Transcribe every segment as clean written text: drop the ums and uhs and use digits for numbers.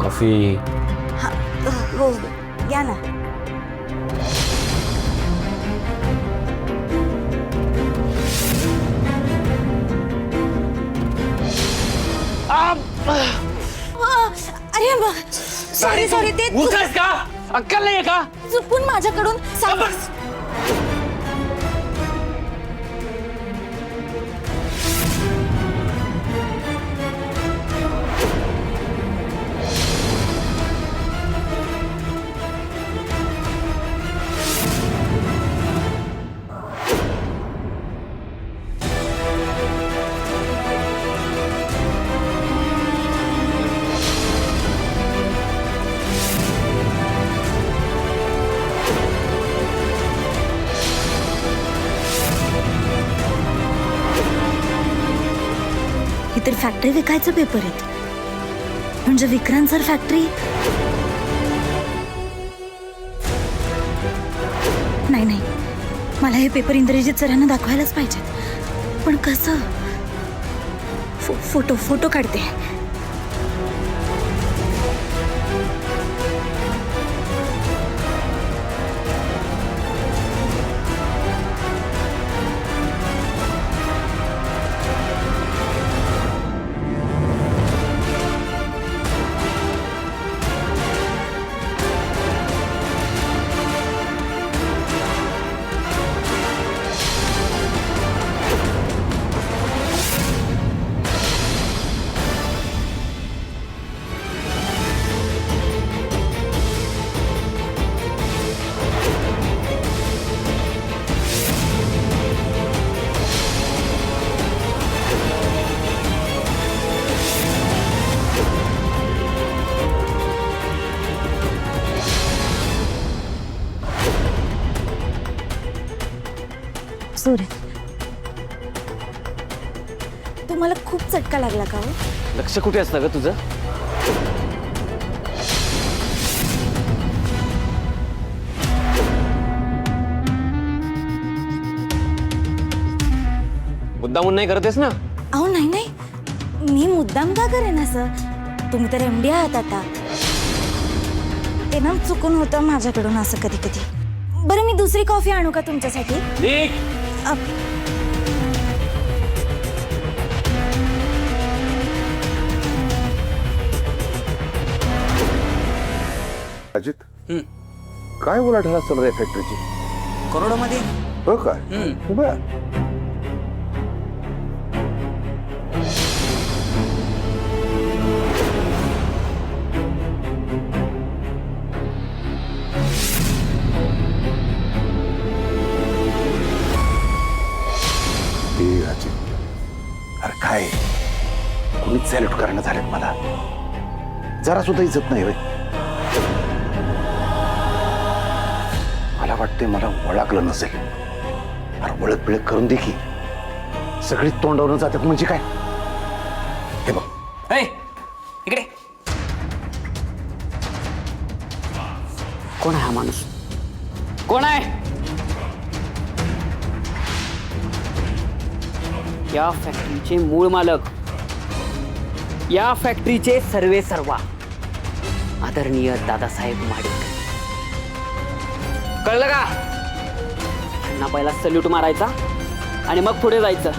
Coffee. हो घ्या ना. अरे सॉरी सॉरी ते उगाच का अक्कल नाहीये का? चुकून माझ्याकडून इतर फॅक्टरी विकायचं पेपर आहेत म्हणजे विक्रांत सर फॅक्टरी. नाही नाही मला हे पेपर इंद्रजित सरांना दाखवायलाच पाहिजे पण कसं. फोटो काढते. सूर्य तुम्हाला खूप चटका लागला का हो? लक्ष कुठे असतं ग तुझं? मुद्दामून नाही करतेस ना? अहो नाही नाही मी मुद्दाम का करेन असं. तुम्ही तर MD आहात आता. ते ना चुकून होतं माझ्याकडून असं कधी कधी. बरं मी दुसरी कॉफी आणू का तुमच्यासाठी? अजित काय उलाढाल चालू आहे फॅक्टरीची? करोडोमध्ये. हो काय? बर. अरे काय कोणीच सॅल्यूट करणं झालेत मला. जरा सुद्धा इज्जत नाही होय. मला वाटते मला ओळखलं नसेल. अरे ओळख बिळख करून दे की. सगळी तोंडावरून जातात म्हणजे काय? हे बघ इकडे कोण आहे हा माणूस? कोण आहे? या फॅक्टरीचे मूळ मालक, या फॅक्टरीचे सर्वे सर्वा आदरणीय दादासाहेब महाडिक. कळलं का? त्यांना पहिला सल्यूट मारायचा आणि मग पुढे जायचं.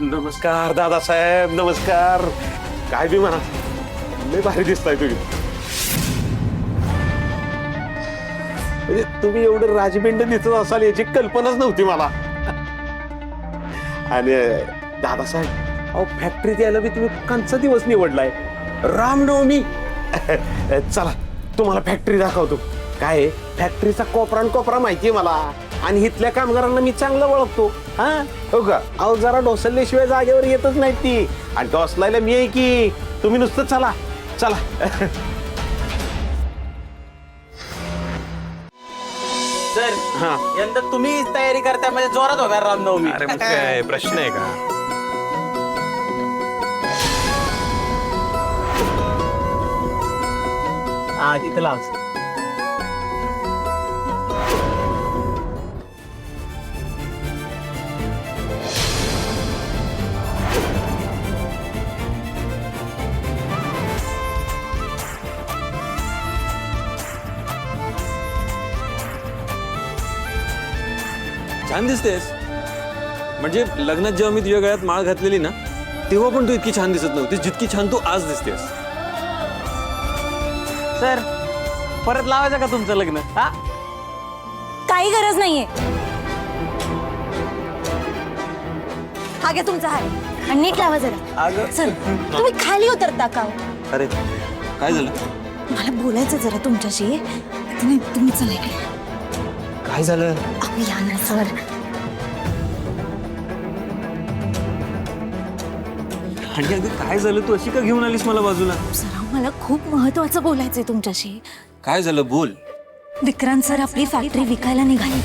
नमस्कार दादासाहेब. नमस्कार. काय बी म्हणा लय भारी दिसताय तुम्ही. म्हणजे तुम्ही एवढं राजबिंड दिसत असाल याची कल्पनाच नव्हती मला. आणि दादासाहेब अहो फॅक्टरीत यायला बी तुम्ही कंचा दिवस निवडलाय? रामनवमी. चला तुम्हाला फॅक्टरी दाखवतो. काय फॅक्टरीचा कोपरा न कोपरा माहितीये मला आणि इथल्या कामगारांना मी चांगलं ओळखतो. हा हो का? अहो जरा डोसल्याशिवाय जागेवर येतच नाही ती. आणि डोसलायला मी आहे की तुम्ही नुसतं चला चला. सर यंदा तुम्ही तयारी करताय म्हणजे जोरात होणार रामनवमी. अरे मग काय प्रश्न आहे का? हा तिथं लाव. छान दिसतेस. म्हणजे लग्नात जेव्हा मी तुझ्या गळ्यात माळ घातलेली ना तेव्हा पण तू इतकी छान दिसत नव्हतीस जितकी छान तू आज दिसतेस. सर परत लावायचं का तुमचं लग्न? हा काही गरज नाहीये. हा घ्या तुमचा हार आणि नीट लावा जरा. अगं सर तुम्ही खाली उतरता का? अरे काय झालं? मला बोलायचं जरा तुमच्याशी. नाही तुम्ही चला इकडे. काय झालं? अहो या ना सर. आणि अगं काय झालं? तू अशी का घेऊन आलीस मला बाजूला? सर मला खूप महत्वाचं बोलायचंय तुमच्याशी. काय झालं? बोल. विक्रांत सर आपली फॅक्टरी विकायला निघाली.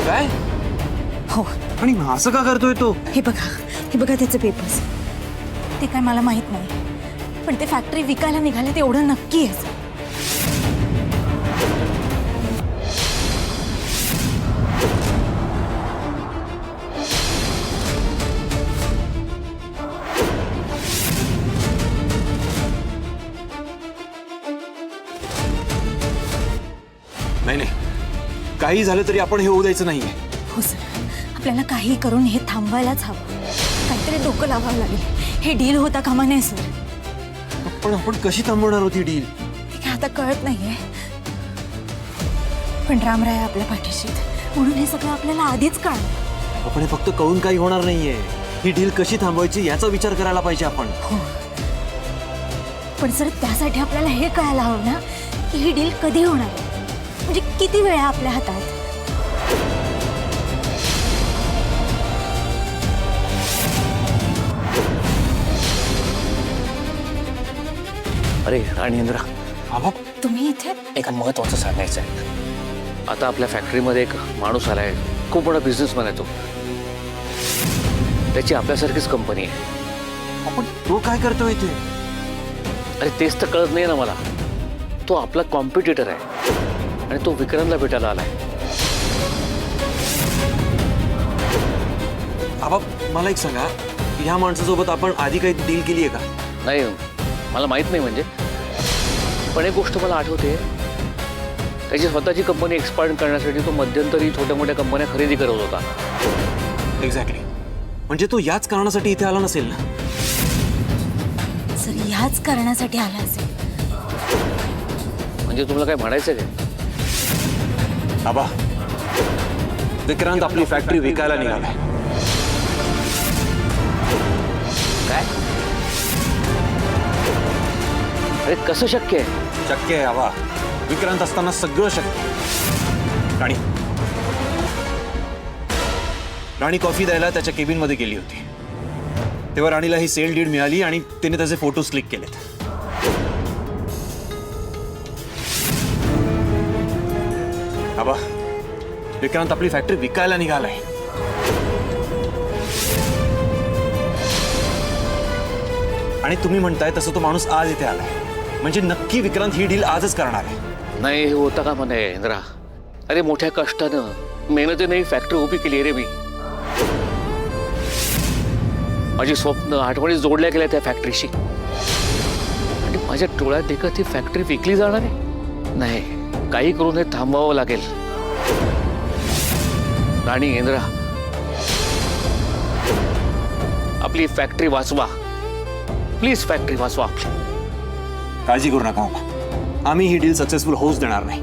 काय? हो. आणि असं का करतोय तो? हे बघा त्याचे पेपर्स. ते काय मला माहित नाही, पण ते फॅक्टरी विकायला निघाले तेवढं नक्की आहे. नाही नाही, काही झालं तरी आपण हे होऊ द्यायचं नाहीये. हो सर, आपल्याला काही करून हे थांबवायलाच हवं. काहीतरी डोकं लावावं लागेल. हे डील होता कामा नये सर. पण आपण कशी थांबवणार होती डील? हे काय आता कळत नाहीये, पण रामराय आपल्या पाठीशी आहेत. म्हणून हे सगळं आपल्याला आधीच कळलं. आपण हे फक्त कळून काही होणार नाहीये. ही डील कशी थांबवायची याचा विचार करायला पाहिजे आपण. हो, पण सर त्यासाठी आपल्याला हे कळायला हवं ना की ही डील कधी होणार आहे, म्हणजे किती वेळ आहे आपल्या हातात. अरे आणि इंद्रा, आबा तुम्ही इथे एक महत्वाचं सांगायचं आहे. आता आपल्या फॅक्टरीमध्ये एक माणूस आलाय, खूप मोठा बिझनेसमॅन आहे तो. त्याची आपल्यासारखीच कंपनी आहे. आपण तो काय करतोय इथे? अरे तेच तर कळत नाही ना मला. तो आपला कॉम्पिटिटर आहे आणि तो विक्रांतला भेटायला आलाय. आबा मला एक सांगा, ह्या माणसासोबत आपण आधी काही डील केली आहे का? नाही, मला माहित नाही म्हणजे. पण एक गोष्ट मला आठवते, त्याची स्वतःची कंपनी एक्सपांड करण्यासाठी तो मध्यंतरी छोट्या मोठ्या कंपन्या खरेदी करत होता. एक्झॅक्टली. म्हणजे तो याच कारणासाठी इथे आला नसेल ना? सर ह्याच कारणासाठी आला असेल. म्हणजे तुम्हाला काय म्हणायचं काय? आबा विक्रांत आपली फॅक्टरी विकायला निघालाय. काय? अरे कसं शक्य आहे? शक्य आहे आबा. विक्रांत असताना सगळं शक्य आहे. राणी कॉफी द्यायला त्याच्या केबिन मध्ये गेली होती. तेव्हा राणीला ही सेल डीड मिळाली आणि तिने त्याचे फोटोज क्लिक केलेत. आबा विक्रांत आपली फॅक्टरी विकायला निघालाय. आणि तुम्ही म्हणताय तसं तो माणूस आज इथे आलाय, म्हणजे नक्की विक्रांत ही डील आजच करणार आहे. नाही, हे होता का म्हणे इंद्रा. अरे मोठ्या कष्टानं मेहनतीने ही फॅक्टरी उभी केली रे मी. माझी स्वप्न आठवणी जोडल्या गेल्या त्या फॅक्टरीशी, आणि माझ्या डोळ्यात देखत ही फॅक्टरी विकली जाणार आहे. नाही, काही करून हे थांबवावं लागेल. राणी इंद्रा, आपली फॅक्टरी वाचवा प्लीज. फॅक्टरी वाचवा आपली. काळजी करू नका आबा, आम्ही ही डील सक्सेसफुल होऊच देणार नाही.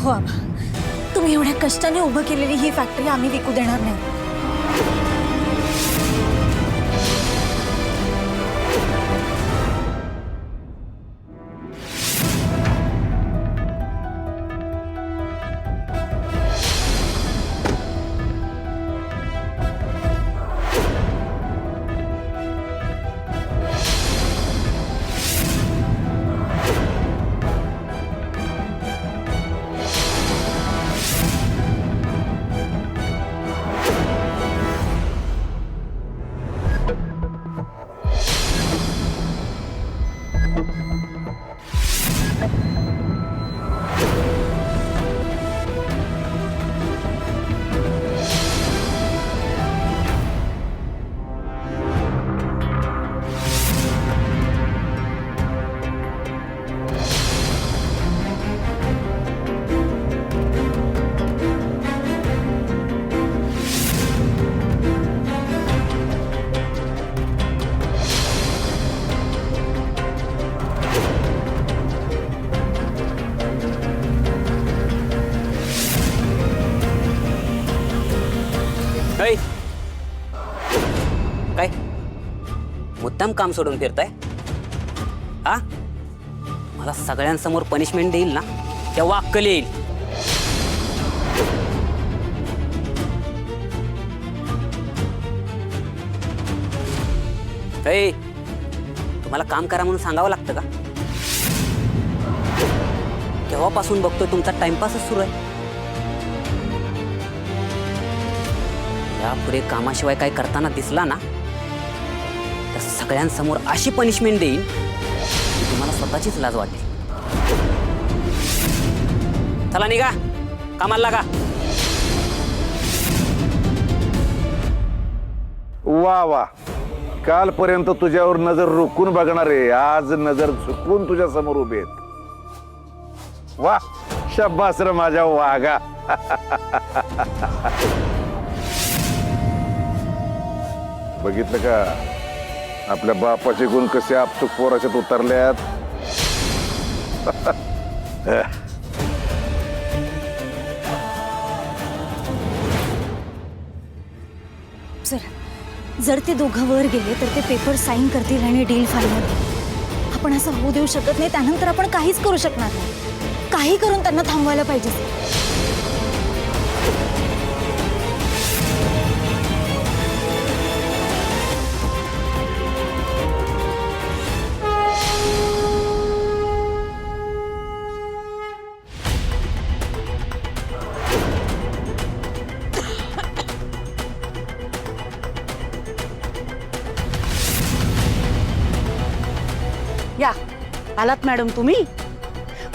हो आबा, तुम्ही एवढ्या कष्टाने उभं केलेली ही फॅक्टरी आम्ही विकू देणार नाही. मुद्दाम काम सोडून फिरताय हा? मला सगळ्यांसमोर पनिशमेंट देईल ना तेव्हा अक्कल येईल. ए, तुम्हाला काम करा म्हणून सांगावं लागतं का? केव्हापासून बघतोय तुमचा टाइमपासच सुरू आहे. यापुढे कामाशिवाय काय करताना दिसला ना तर सगळ्यांसमोर अशी पनिशमेंट देईन की तुम्हाला स्वतःचीच लाज वाटेल. चला निघा, कामाला लागा. वा वा, कालपर्यंत तुझ्यावर नजर रोखून बघणारे आज नजर झुकवून तुझ्या समोर उभे आहेत. वा, शब्बास रे माझ्या वाघा. बघितलं का आपल्या बापाचे गुण कसे आपसुक पोराच्यात उतरल्यात. सर, जर ते दोघं वर गेले तर ते पेपर साईन करतील आणि डील फायनल. आपण असं होऊ देऊ शकत नाही. त्यानंतर आपण काहीच करू शकणार नाही. काही करून त्यांना थांबवायला पाहिजे सर. या आलात मॅडम तुम्ही.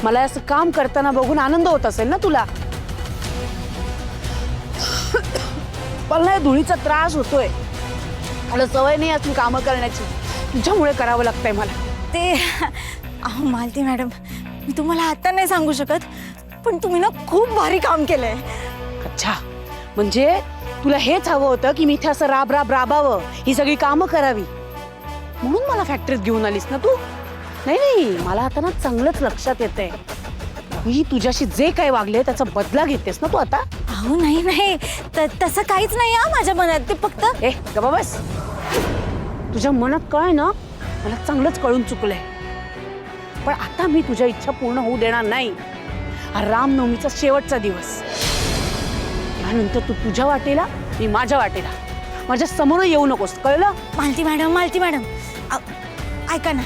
मला असं काम करताना बघून आनंद होत असेल ना तुला. मला ना धुळीचा त्रास होतोय. मला सवय नाही असली कामं करण्याची. तुझ्यामुळे करावं लागतंय मला. ते अहो मालती मॅडम, मी तुम्हाला आता नाही सांगू शकत, पण तुम्ही ना खूप भारी काम केलंय. अच्छा, म्हणजे तुला हेच हवं होतं की मी इथे असं राब राब राबावं, ही सगळी कामं करावी, म्हणून मला फॅक्टरीत घेऊन आलीस ना तू. नाही नाही, मला आता ना चांगलंच लक्षात येतंय मी तुझ्याशी जे काही वागले त्याचा बदला घेतेस ना तू आता. अहो नाही नाही, तसं काहीच नाही हा माझ्या मनात. ते फक्त ए गप्पा बस. तुझ्या मनात काय ना मला चांगलंच कळून चुकलंय. पण आता मी तुझ्या इच्छा पूर्ण होऊ देणार नाही. हा रामनवमीचा शेवटचा दिवस. यानंतर तू तुझ्या वाटेला, मी माझ्या वाटेला. माझ्या समोर येऊ नकोस, कळलं? मालती मॅडम, ऐका ना,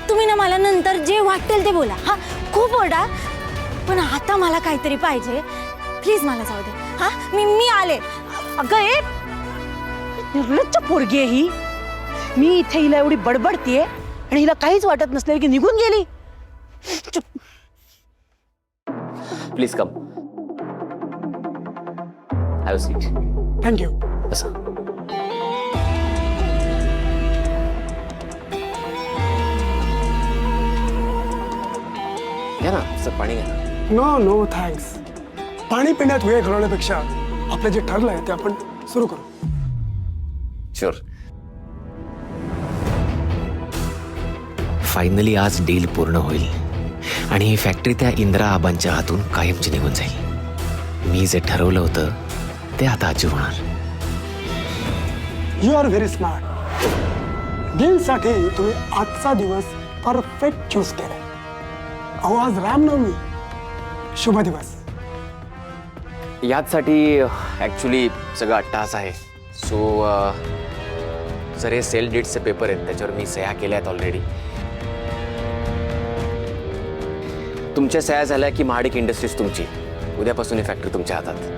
तुम्ही ना मला नंतर जे वाटेल ते बोला हा. खूप ओरडा, पण आता मला काहीतरी पाहिजे. प्लीज मला जाऊ दे हा. मी आले. अगं ए, निर्लज्ज पोरगी आहे ही. मी इथे हिला एवढी बडबडतीये आणि हिला काहीच वाटत नसले की निघून गेली. चुप. Please come, have seat. Thank you. बसा. घ्या ना सर, पाणी घ्या ना. No no thanks. पाणी पिण्यात वेळ घालवण्यापेक्षा आपलं जे ठरलंय ते आपण सुरू करू. शुअर. फायनली आज डील पूर्ण होईल आणि ही फॅक्टरी त्या इंदिरा आबांच्या हातून कायमची निघून जाईल. मी जे ठरवलं होतं ते आता अचीव होणार. You are very smart. डीलसाठी तुम्ही आजचा दिवस परफेक्ट चूज केलाय. अहो आज रामनवमी, शुभ दिवस. याचसाठी ॲक्च्युली सगळं अट्टाहास आहे. सो सर, हे सेल डीड्सचे पेपर आहेत, त्याच्यावर मी सह्या केल्या आहेत ऑलरेडी. तुमच्या सह्या झाल्या की महाडिक इंडस्ट्रीज तुमची. उद्यापासून ही फॅक्टरी तुमच्या हातात.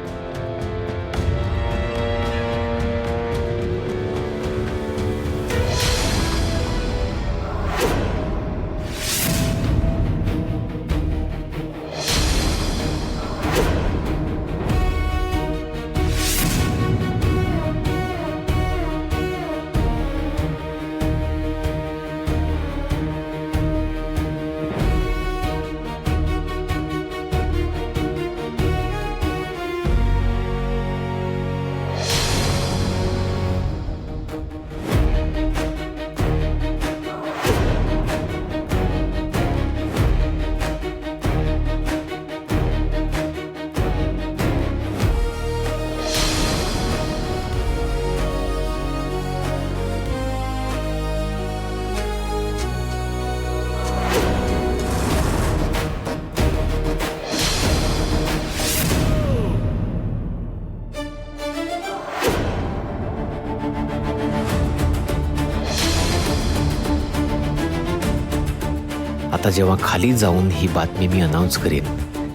आता जेव्हा खाली जाऊन ही बातमी मी अनाऊन्स करेन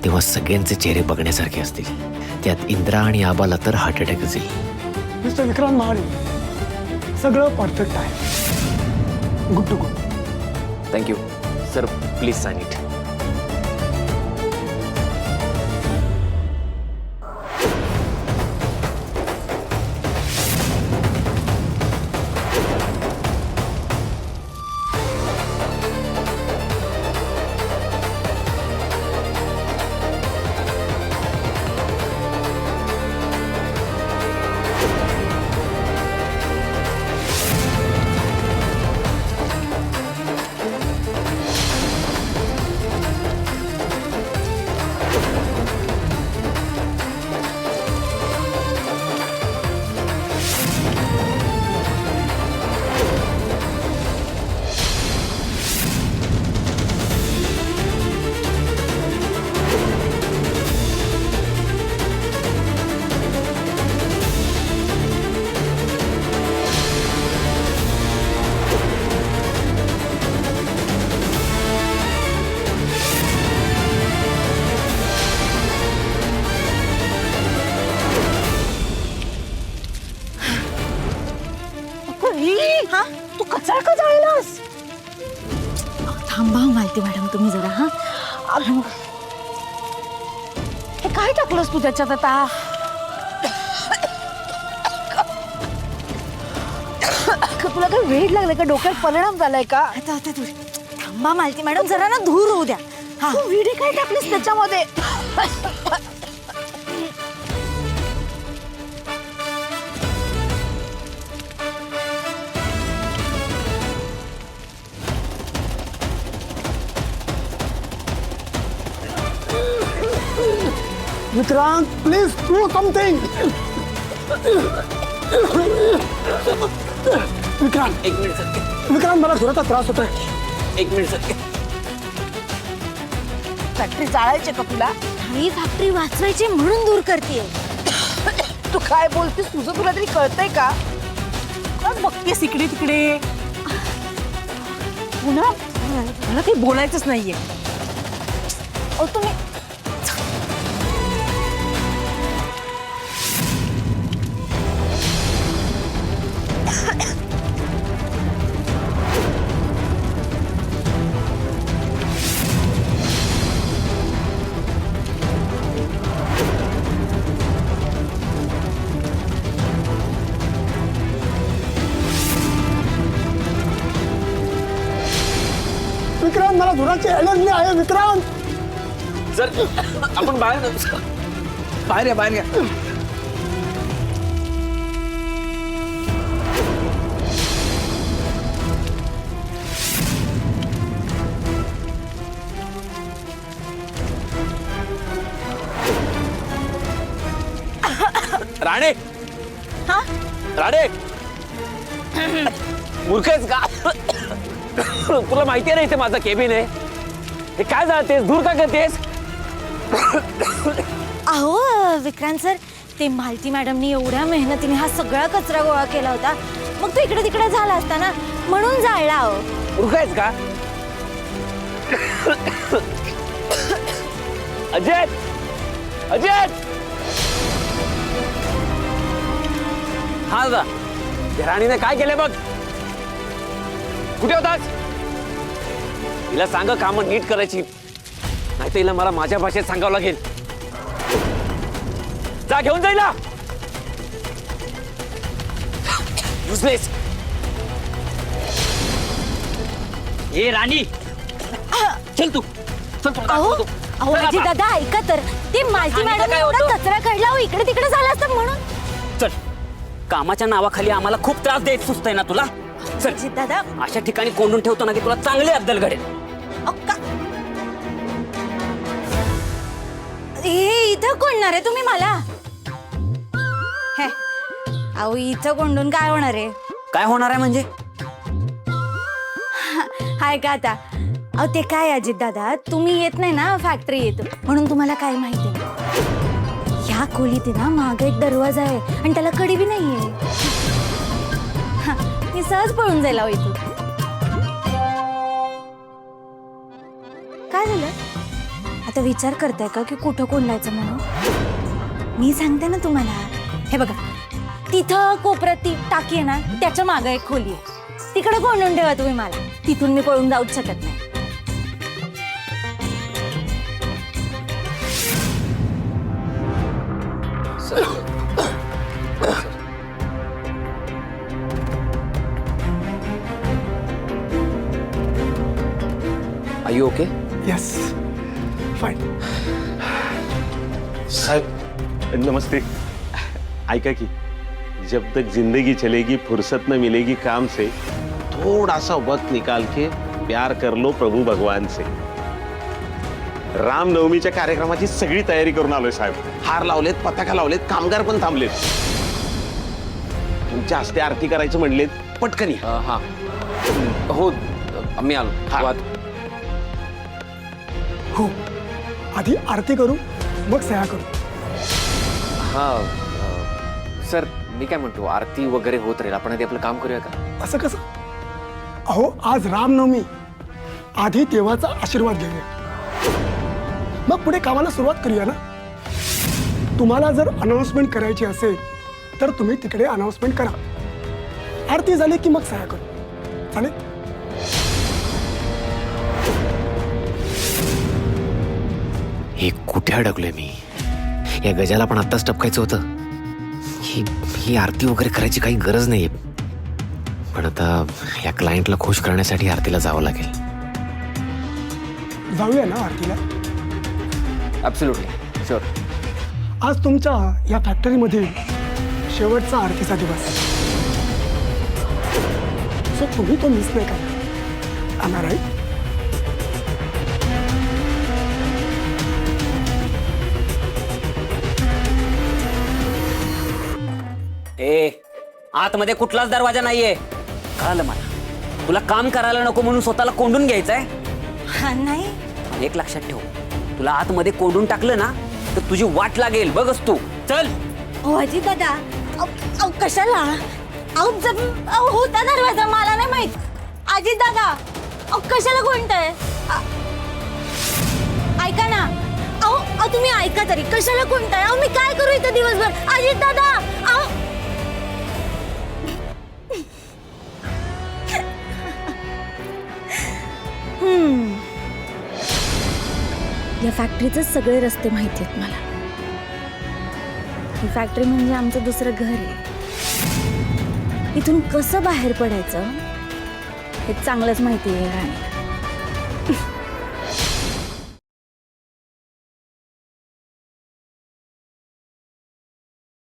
तेव्हा सगळ्यांचे चेहरे बघण्यासारखे असतील. त्यात इंद्रा आणि आबाला तर हार्ट अटॅकच येईल. मिस्टर विक्रांत महाडिक, सगळं परफेक्ट आहे. Good to good. Thank you sir, please sign it. हा, तू कचरा का जाळलास? थांबा मालती मॅडम तुम्ही जरा. हा अगं, हे काय टाकलंस तू त्याच्यात आता? तुला काही वेळ लागलाय का? डोक्यात परिणाम झालाय का? आता आता दूर थांबा मालती मॅडम, जरा ना धूर होऊ द्या. हा तू विडी काय टाकलीस त्याच्यामध्ये? Vikrant, please do something. Vikrant, एक मिनिट सर, विक्रांत, मला थोडासा त्रास होतोय. एक मिनिट सर. फॅक्टरी जाळायची का तुला? ही फॅक्टरी वाचवायची म्हणून दूर करते. तू काय बोलतेस? तुझं तुला तरी कळतंय का? काय बघतेस इकडे तिकडे? पुन्हा मला काही बोलायचंच नाहीये. अहो तुम्ही विक्रांत, मला धुराची एलर्जी आहे. विक्रांत, सर आपण बाहेर बाहेर या, बाहेर या. राणे, हा राणे, मूर्ख आहेस का? तुला माहिती आहे ना इथे माझा केबिन आहे. हे काय जातेस? दूर का करतेस? अहो विक्रांत सर, ते मालती मॅडमनी एवढ्या मेहनतीने हा सगळा कचरा गोळा केला होता, मग तो इकडे तिकडे झाला असता ना, म्हणून जाळला. अहो मूर्ख आहेस का? अजय, अजय, हा दादा, त्या राणीने काय केले बघ. कुठे होतास? तिला सांग कामं नीट करायची, नाही तर हिला मला माझ्या भाषेत सांगावं लागेल. जा घेऊन जाईला. युजलेस. ए राणी, चल तू, चल तू. अहो अहो माझी दादा ऐका तर, ते मालती मॅडम एवढा कचरा काढला, हो इकडे तिकडे झाला असता म्हणून. चल, कामाच्या नावाखाली आम्हाला खूप त्रास देत सुचतंय ना तुला. चल, अजित दादा. अशा ठिकाणी कोंडून ठेवतो ना की तुला चांगली अद्दल घडेल. हे इथं कोणणार आहे तुम्ही मला? हे अहो इथं कोंडून काय होणार आहे? काय होणार आहे म्हणजे? हाय का आता? अहो ते काय अजित दादा, तुम्ही येत नाही ना, फॅक्टरी येतो म्हणून तुम्हाला काय माहिती नाही. ह्या खोलीत ना मागे एक दरवाजा आहे आणि त्याला कडी बी नाहीये. मी सहज पळून जायला इथून. आता विचार करताय का की कुठं कोंडायचं म्हणून? मी सांगते ना तुम्हाला. हे बघा, तिथं कोपऱ्यात ती टाकी आहे ना, त्याच्या मागं एक खोली आहे. तिकडे कोंडून ठेवा तुम्ही मला. तिथून मी पळून जाऊच शकत नाही. Are you okay? Yes, fine. साहब नमस्ते. ऐका की, जब तक जिंदगी चलेगी फुर्सत न मिलेगी काम से, थोड़ा सा वक्त निकाल के प्यार कर लो प्रभू भगवान से. रामनवमीच्या कार्यक्रमाची सगळी तयारी करून आलोय साहेब. हार लावलेत, पताका लावलेत, कामगार पण थांबलेत. तुमच्या हस्ते आरती करायचं म्हणलेत, पटकन या. हा हो, मी आलो. हा. हो, आधी आरती करू मग सह्या करू. हा सर, मी काय म्हणतो, आरती वगैरे होत राहील, आपण आधी आपलं काम करूया का? असं कसं? अहो, आज रामनवमी, आधी देवाचा आशीर्वाद घेऊया, मग पुढे कामाला सुरुवात करूया ना. तुम्हाला जर अनाउन्समेंट करायची असेल तर तुम्ही तिकडे अनाउन्समेंट करा. आरती झाली की मग सह्या करू. चालेल? हे कुठे अडकलोय मी? या गजाला पण आत्ताच टपकायचं होतं. ही आरती वगैरे करायची काही गरज नाहीये. पण आता या क्लायंटला खुश करण्यासाठी आरतीला जावं लागेल. जाऊया ना आरतीला? Absolutely sure. आज तुमच्या या फॅक्टरीमध्ये शेवटचा आरतीचा दिवस, सो तुम्ही तो मिस नाही करा. आम आय राईट? ए, आतमध्ये कुठलाच दरवाजा नाहीये, कळालं मला. तुला काम करायला नको म्हणून स्वतःला कोंडून घ्यायचंय. हा नाही, आणि एक लक्षात ठेव, तुला आतमध्ये कोंडून टाकलं ना तर तुझी वाट लागेल. बघच तू. चल. हो अजित दादा, अहो कशाला? अहो होता दरवाजा, मला नाही माहित. अजित दादा, अहो कशाला कोणताय? ऐका ना. अहो तुम्ही ऐका तरी, कशाला कोणताय? अहो मी काय करू इथं दिवसभर? अजित दादा, अहो या फॅक्टरीचे सगळे रस्ते माहिती आहेत मला. ही फॅक्टरी म्हणजे आमचं दुसरं घर आहे. इथून कसं बाहेर पडायचं हे चांगलंच माहिती आहे राणी.